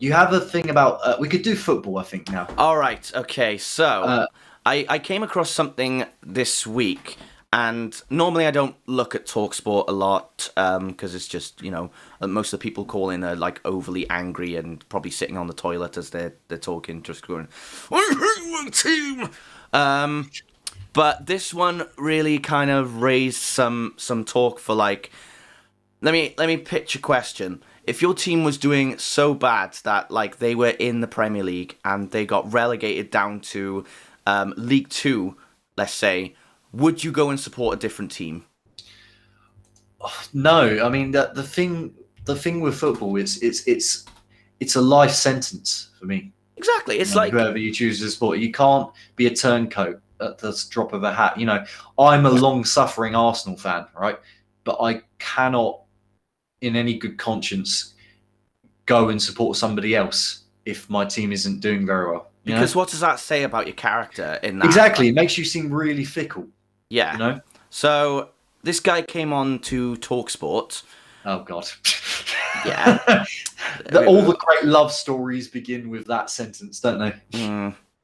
You have a thing about we could do football, I think now. All right. Okay. So I came across something this week, and normally I don't look at TalkSport a lot because it's just most of the people calling are like overly angry and probably sitting on the toilet as they're talking, just going, "I hate my team." But this one really kind of raised some talk for like. Let me pitch a question. If your team was doing so bad that like they were in the Premier League and they got relegated down to League Two, let's say, would you go and support a different team? No, I mean the thing with football is it's a life sentence for me. Exactly. It's like whoever you choose to support, you can't be a turncoat at the drop of a hat. I'm a long-suffering Arsenal fan, right? But I cannot, in any good conscience, go and support somebody else if my team isn't doing very well. Because what does that say about your character in that? Exactly, it makes you seem really fickle. Yeah. So this guy came on to TalkSport. Oh God. Yeah. All the great love stories begin with that sentence, don't they?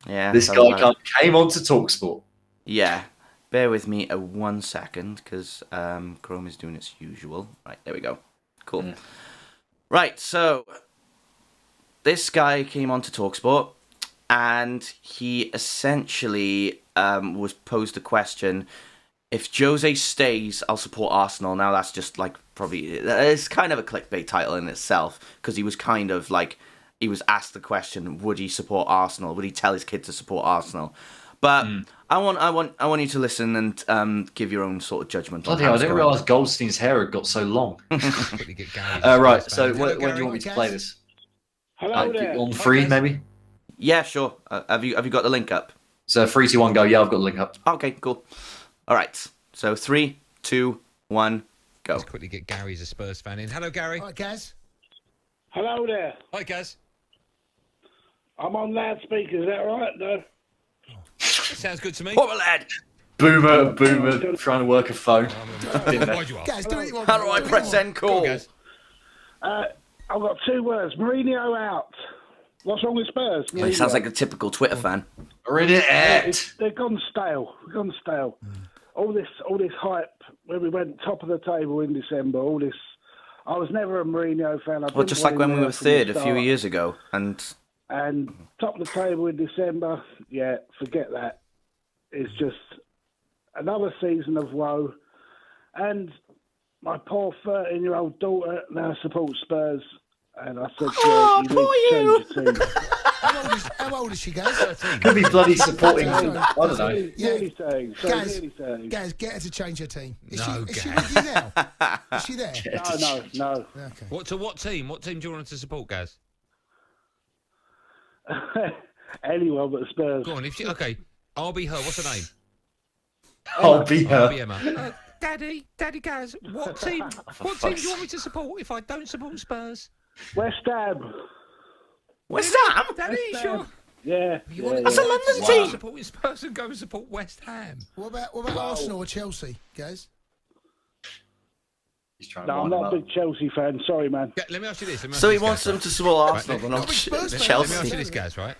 Yeah. This guy came on to TalkSport. Yeah. Bear with me 1 second, because Chrome is doing its usual. Right, there we go. Cool. Yeah. Right, so this guy came on to TalkSport, and he essentially was posed a question: if Jose stays, I'll support Arsenal. Now that's just like it's kind of a clickbait title in itself, because he was kind of like, he was asked the question, would he support Arsenal? Would he tell his kid to support Arsenal? But I want you to listen and give your own sort of judgment. Bloody hell, I didn't realise Goldstein's hair had got so long. Right, so when do you want me to play this? Hello there. On free, maybe? Yeah, sure. Have you got the link up? So 3, 2, 1, go. Yeah, I've got the link up. Okay, cool. All right. So 3, 2, 1, go. Let's quickly get Gary as a Spurs fan in. Hello, Gary. Hi, Gaz. Hello there. Hi, Gaz. I'm on loudspeaker. Is that right? No. Sounds good to me. What a lad! Boomer, trying to work a phone. Why'd you ask? Gaz, do what you want. How do I press end call? I've got 2 words. Mourinho out. What's wrong with Spurs? He sounds like a typical Twitter fan. They're gone stale. All this hype when we went top of the table in December. All this. I was never a Mourinho fan. Well, just like when we were third a few years ago, and top of the table in December. Yeah, forget that. It's just another season of woe. And my poor 13-year-old daughter now supports Spurs. And I said, you need to change your team. How old is she, Gaz? Could be bloody supporting. I don't know. Nearly 30. Gaz, get her to change her team. Is No, she Gaz. with you now? Is she there? No. Okay. What team? What team do you want her to support, Gaz? Anyone but Spurs. Go on. Okay, I'll be her. What's her name? I'll be her. I'll be Emma. Daddy Gaz, what team do you want me to support if I don't support Spurs? West Ham. West Ham? Daddy, sure. Yeah. That's a London team. Supporting Spurs and go and support West Ham. What about Arsenal or Chelsea, Gaz? No, I'm not a big Chelsea fan. Sorry, man. Let me ask you this. So he wants them to support Arsenal, but not Chelsea. Let me ask Chelsea. you this, Gaz, right?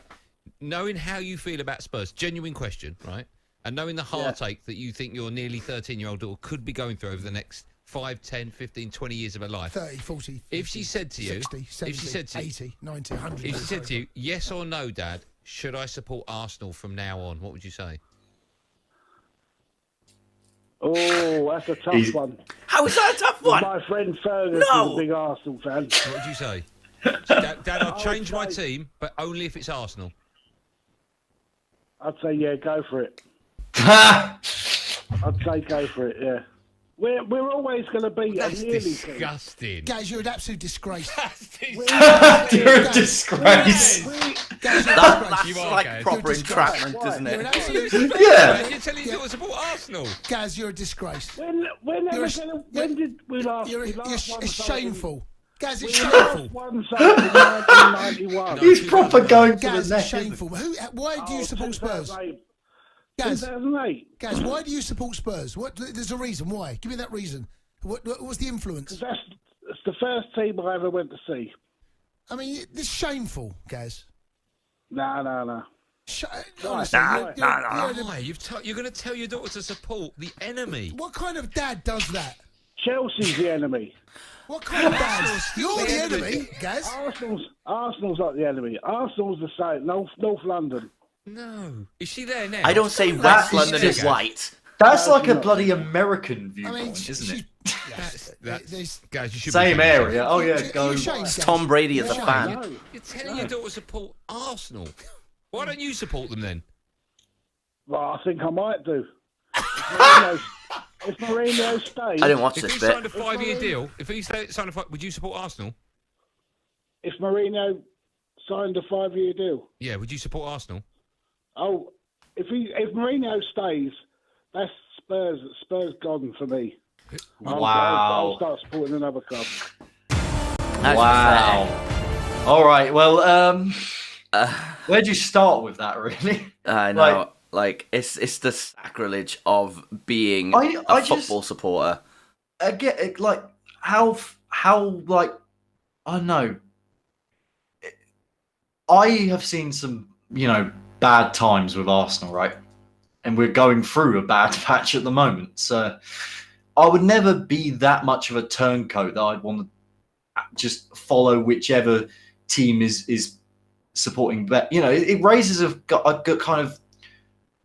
Knowing how you feel about Spurs, genuine question, right? And knowing the heartache that you think your nearly 13-year-old daughter could be going through over the next 5, 10, 15, 20 years of her life. 30, 40, 50, if she said to you, 60, 70, if she said to you, 80, 90, 100. if she said to you, yes or no, Dad, should I support Arsenal from now on? What would you say? Oh, that's a tough one. How is that a tough one? My friend Fergus is a big Arsenal fan. What would you say? Dad, I'll change my team, but only if it's Arsenal. I'd say, yeah, go for it. I'd say go for it, yeah. We're always going to be That's a nearly disgusting. Guys, you're an absolute disgrace. You're a disgrace. That's You are, like Gaz. proper entrapment, isn't You're an it? absolute Yeah. You're telling you to support Arsenal. Gaz, you're a disgrace. When did we last? It's shameful. Gaz, it's We shameful. last won something in 1991. He's proper going for Gaz, the it's neck. shameful. Why do you support Spurs? 2008. Gaz, 2008. Gaz, why do you support Spurs? There's a reason. Why? Give me that reason. What was the influence? It's the first team I ever went to see. I mean, it's shameful, Gaz. No. Honestly, Nah. Why? You're going to tell your daughter to support the enemy? what kind of dad does that? Chelsea's the enemy. What kind of dad? You're the enemy, Gaz. Arsenal's not the enemy. Arsenal's the same. North London. No. Is she there now? I don't say That West is London is just- white. That's No, like a not. bloody American I viewpoint, mean, isn't it? That's guys, you should Same be area. Oh yeah, You're go. ashamed, Gaz. Tom Brady as a You're fan. ashamed. No. You're telling your daughter to support Arsenal. Why don't you support them then? Well, I think I might do. If Mourinho stays, I didn't watch If this he bit. signed a 5-year deal, would you support Arsenal? if Mourinho signed a 5-year deal, Yeah, would you support Arsenal? oh, if Mourinho stays, that's Spurs. Spurs gone for me. I'll Wow. start supporting another club. That's Wow. All right. Well, where'd you start with that? Really? I know. Like it's the sacrilege of being I a just- football supporter. I get it, like how like I don't know. I have seen some bad times with Arsenal, right? And we're going through a bad patch at the moment. So I would never be that much of a turncoat that I'd want to just follow whichever team is supporting. But it raises a kind of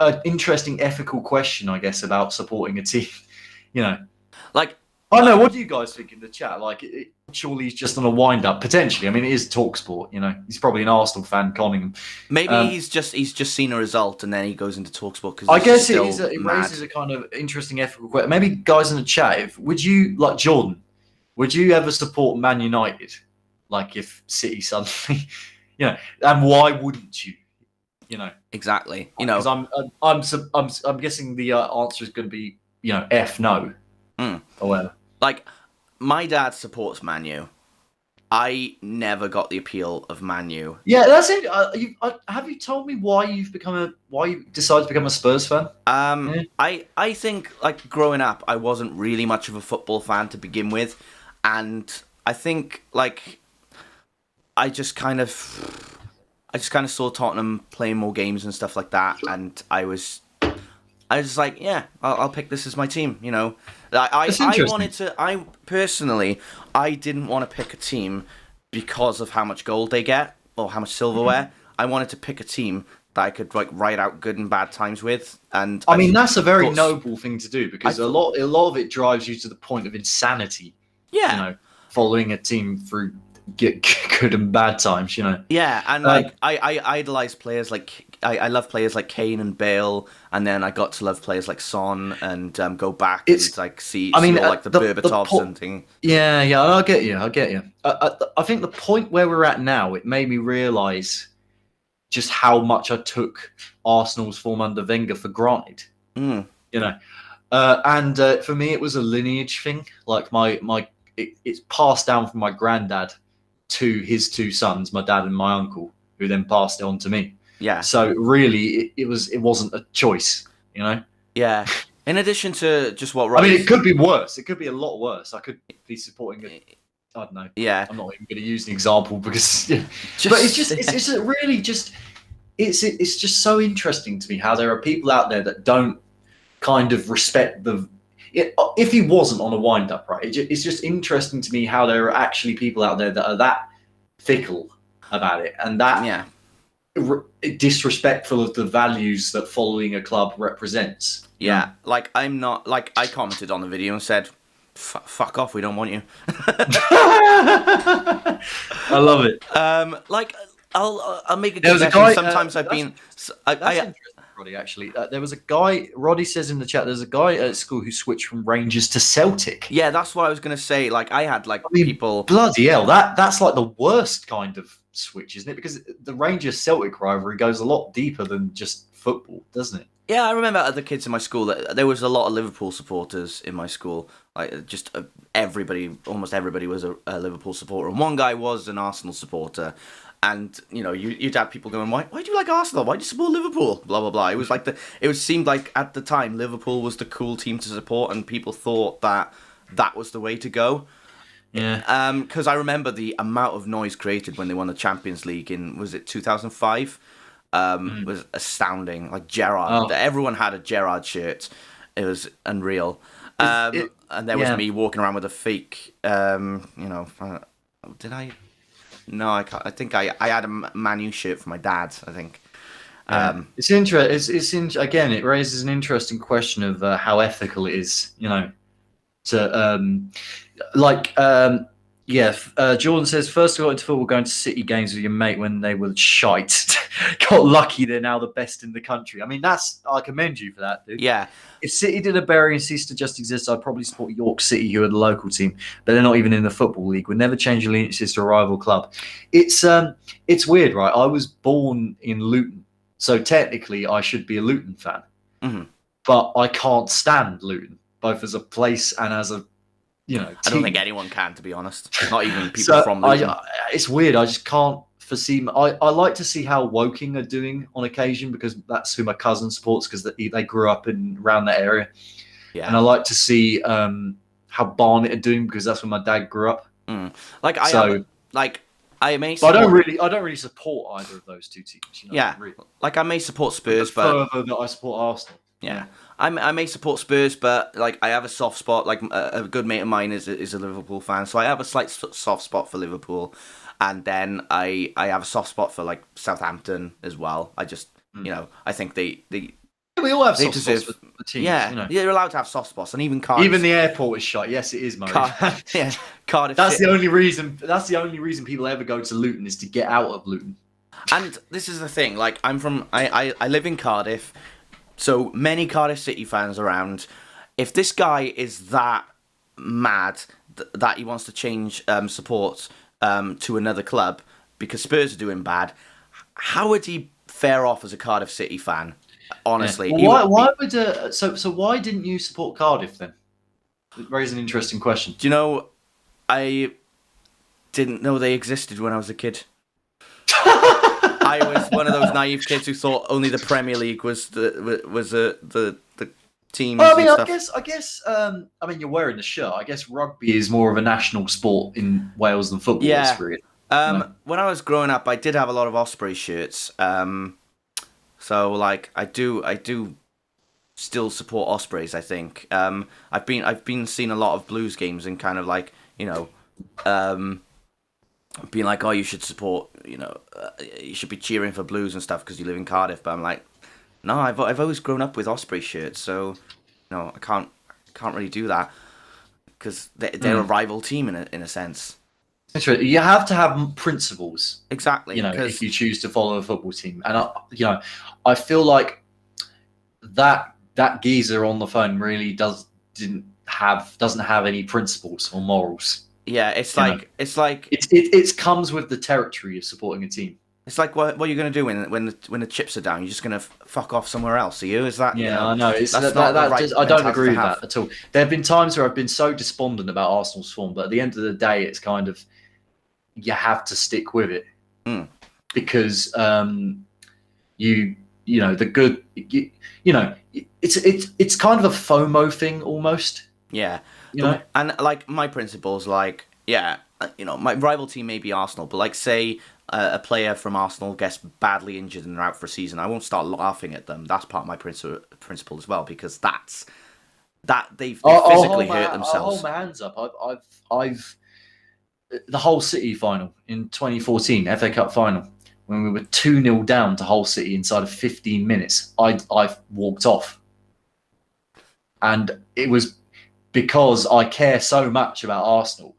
an interesting ethical question, I guess, about supporting a team. Like I don't know. What do you guys think in the chat? Like, surely he's just on a wind-up, potentially. I mean, it is TalkSport. He's probably an Arsenal fan conning him. maybe he's just seen a result and then he goes into TalkSport because I guess it raises a kind of interesting ethical question. Maybe guys in the chat, would you, like Jordan, would you ever support Man United? Like if City suddenly, and why wouldn't you? Exactly. Because I'm guessing the answer is going to be F no, or whatever. Like my dad supports Man U. I never got the appeal of Man U. Yeah, that's it. Have you told me why you decided to become a Spurs fan? I think like growing up, I wasn't really much of a football fan to begin with, and I think like I just kind of saw Tottenham playing more games and stuff like that, and I was like, yeah, I'll pick this as my team. I didn't want to pick a team because of how much gold they get or how much silverware. I wanted to pick a team that I could like ride out good and bad times with. And I mean, that's a very noble thing to do because a lot of it drives you to the point of insanity. Yeah, following a team through good and bad times. Yeah, and like I idolize players like I love players like Kane and Bale, and then I got to love players like Son and go back and like see all like the Berbatovs and thing. Yeah, I get you. I think the point where we're at now, it made me realise just how much I took Arsenal's form under Wenger for granted. And for me, it was a lineage thing. Like it's passed down from my granddad to his two sons, my dad and my uncle, who then passed it on to me. Yeah. So really, it wasn't a choice, Yeah. In addition to just what I mean, it could be worse. It could be a lot worse. I could be supporting I don't know. Yeah. I'm not even going to use an example because, but it's just really just it's just so interesting to me how there are people out there that don't kind of respect if he wasn't on a wind-up, right? It's just interesting to me how there are actually people out there that are that fickle about it and that disrespectful of the values that following a club represents. Yeah, like I'm not like I commented on the video and said, "Fuck off, we don't want you." I love it. Like I'll make a There was a confession. guy, Sometimes I've been. That's interesting, Roddy. Actually, there was a guy. Roddy says in the chat, there's a guy at school who switched from Rangers to Celtic. Yeah, that's what I was gonna say. Like I had people. Bloody hell, that's like the worst kind of switch, isn't it? Because the Rangers Celtic rivalry goes a lot deeper than just football, doesn't it? Yeah, I remember other kids in my school that there was a lot of Liverpool supporters in my school. Like just almost everybody was a Liverpool supporter, and one guy was an Arsenal supporter. And you'd have people going, why do you like Arsenal? Why do you support Liverpool? Blah blah blah. It was like seemed like at the time Liverpool was the cool team to support, and people thought that was the way to go. Yeah. Because I remember the amount of noise created when they won the Champions League in, was it 2005? Was astounding. Like Gerrard, everyone had a Gerrard shirt. It was unreal. And there was me walking around with a fake, did I? No, I can't. I think I had a Man U shirt for my dad, I think. It's interesting. Again, it raises an interesting question of how ethical it is, to Jordan says, first got into football going to City games with your mate when they were shite. Got lucky they're now the best in the country. I mean, I commend you for that, dude. Yeah. If City did a bury and ceased to just exist, I'd probably support York City, who are the local team, but they're not even in the Football League. Would never change allegiances to a rival club. It's weird, right? I was born in Luton, so technically I should be a Luton fan. Mm-hmm. But I can't stand Luton, both as a place and as a team. I don't think anyone can, to be honest. Not even people from Luton. It's weird. I just can't foresee. I like to see how Woking are doing on occasion, because that's who my cousin supports, because they grew up around that area. Yeah. And I like to see how Barnet are doing, because that's where my dad grew up. I may. But I don't really support either of those two teams. Really. Like I may support Spurs, but further that I support Arsenal. Yeah. I may support Spurs, but like I have a soft spot. Like a good mate of mine is a Liverpool fan, so I have a slight soft spot for Liverpool, and then I have a soft spot for like Southampton as well. I just I think they we all have soft spots for the teams. Yeah, you're allowed to have soft spots, and even Cardiff. Even the airport is shut. Yes, it is, Murray. Cardiff. That's the only reason. That's the only reason people ever go to Luton, is to get out of Luton. And this is the thing. Like I live in Cardiff. So many Cardiff City fans around. If this guy is that mad that he wants to change support to another club because Spurs are doing bad, how would he fare off as a Cardiff City fan? Honestly, well, why didn't you support Cardiff then? It raises an interesting question. Do you know? I didn't know they existed when I was a kid. I was one of those naive kids who thought only the Premier League was the team. Well, I mean, I guess. I mean, you're wearing the shirt. I guess rugby is more of a national sport in Wales than football. Yeah. Is, really. When I was growing up, I did have a lot of Osprey shirts. So like, I do still support Ospreys. I think. I've been seeing a lot of Blues games and kind of like being like, oh, you should support, you should be cheering for Blues and stuff because you live in Cardiff. But I'm like, no, I've always grown up with Osprey shirts, so I can't really do that because they're a rival team in a sense. You have to have principles. Exactly. If you choose to follow a football team, and I feel like that geezer on the phone really doesn't have any principles or morals. Yeah, it comes with the territory of supporting a team. It's like what are you going to do when the chips are down? You're just going to fuck off somewhere else. Are you? Is that? Yeah, I know. I don't agree with that at all. There have been times where I've been so despondent about Arsenal's form, but at the end of the day, it's kind of you have to stick with it because the good. It's kind of a FOMO thing almost. Yeah. And like my principles, like my rival team may be Arsenal, but like say a player from Arsenal gets badly injured and they're out for a season, I won't start laughing at them. That's part of my principle as well, because they've physically hurt themselves. I'll hold my hands up. I've the Hull City final in 2014 FA Cup final when we were 2-0 down to Hull City inside of 15 minutes. I walked off, and it was because I care so much about Arsenal,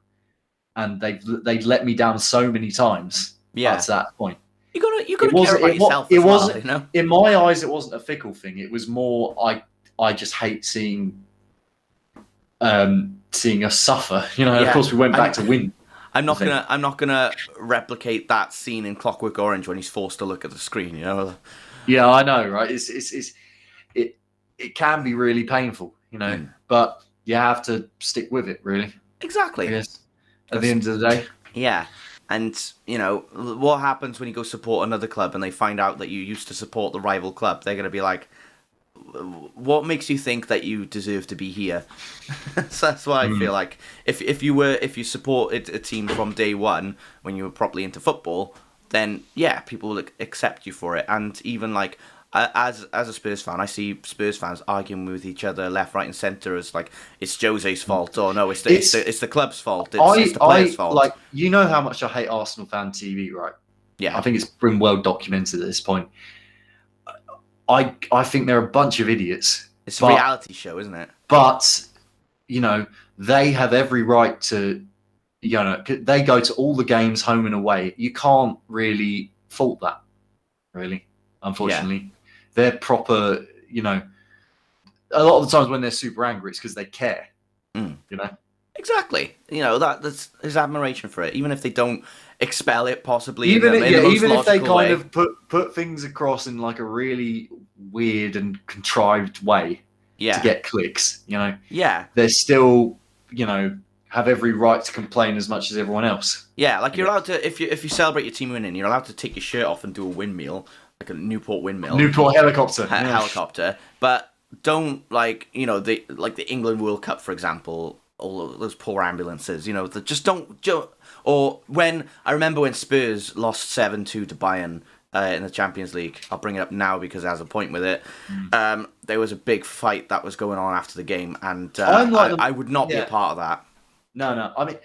and they've let me down so many times. Yeah, to that point. You gotta care about yourself. It wasn't. In my eyes, it wasn't a fickle thing. It was more I just hate seeing us suffer. Of course, we went back to win. I'm not gonna replicate that scene in Clockwork Orange when he's forced to look at the screen. Yeah, I know, right? It can be really painful, but you have to stick with it, really. Exactly. I guess, at the end of the day. Yeah. And, what happens when you go support another club and they find out that you used to support the rival club? They're going to be like, what makes you think that you deserve to be here? So that's why I feel like if you supported a team from day one when you were properly into football, then yeah, people will accept you for it. And even like as a Spurs fan, I see Spurs fans arguing with each other left, right, and centre as like it's Jose's fault or no, it's the club's fault. It's the players' fault. Like, you know how much I hate Arsenal fan TV, right? Yeah, I think it's been well documented at this point. I think they're a bunch of idiots. it's a reality show, isn't it? But, you know, they have every right to, you know, they go to all the games home and away. You can't really fault that, really, unfortunately. They're proper, you know, a lot of the times when they're super angry, it's because they care, you know? Exactly. You know, that's his admiration for it. Even if they don't expel it, possibly. Even if they kind way. of put things across in like a really weird and contrived way to get clicks, you know, they're still, you know, have every right to complain as much as everyone else. Yeah, like you're allowed to if you celebrate your team winning, you're allowed to take your shirt off and do a windmill, like a Newport windmill, Newport helicopter, helicopter. But don't like the England World Cup, for example. All of those poor ambulances, you know, that just don't. Or when I remember when Spurs lost 7-2 to Bayern in the Champions League. I'll bring it up now because it has a point with it. There was a big fight that was going on after the game, and I would not be a part of that. No. I mean,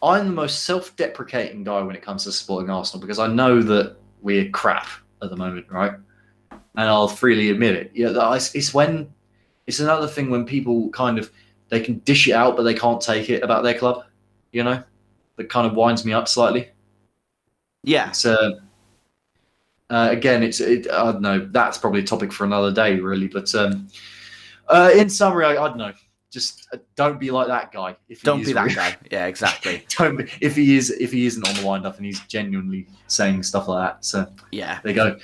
I'm the most self-deprecating guy when it comes to supporting Arsenal because I know that we're crap at the moment, right? And I'll freely admit it. Yeah, it's another thing when people kind of they can dish it out, but they can't take it about their club. You know, that kind of winds me up slightly. Yeah. It's again, I don't know. That's probably a topic for another day, really. But in summary, I don't know. Just don't be like that guy. Don't be that guy. Yeah, exactly. Don't be, if he isn't on the wind up and he's genuinely saying stuff like that. So yeah, there you go.